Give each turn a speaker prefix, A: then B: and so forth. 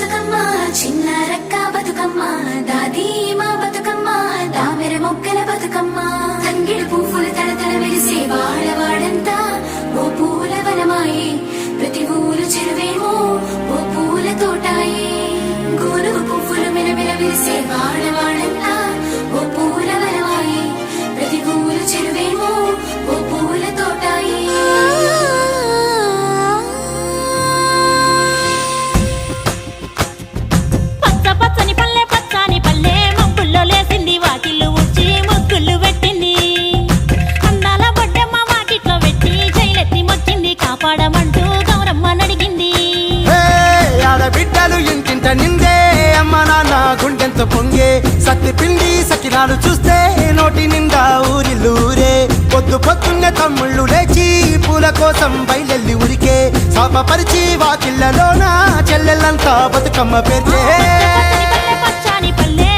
A: బతుకమ్మ చిన్న రక్క బతుకమ్మ దాది మా బతుకమ్మ దామెర మొక్కల బతుకమ్మ తంగిడి పువ్వులు తడతడ మెరిసే వాడవాడంతా ఓ పూల వనమాయే ప్రతి ఊరు చెరువేమో ఓ పూల తోటాయే గోనుగు పువ్వులు మెలమెల మెరిసే వాడవాడంతా ఓ పూల వనమాయే ప్రతి ఊరు చెరువేమో ఓ పూల తోటాయే
B: పచ్చని పల్లె పచ్చని పల్లె మబ్బుల్లో లేసింది వాకిళ్ళు ఊడ్చి ముగ్గులు పెట్టింది అందాల బొడ్డమ్మ వాకిట్లో పెట్టి జైలెత్తి మొచ్చింది కాపాడమంటూ గౌరమ్మ నడిగింది
C: ఆడబిడ్డలు ఇంటింట నిందే అమ్మ నాన్న గుండెంత పొంగే సత్తి పిండి సకినాలు చూస్తే నోటి నిండా ఊరిల్లూరే పొద్దున్నే తమ్ముళ్ళు లేచి పూల కోసం బయలెల్లి ఉరికే శాపపరిచి వాకిళ్ళలోన చెల్లెళ్ళంతా బతుకమ్మ పేర్చే
B: పచ్చని పల్లె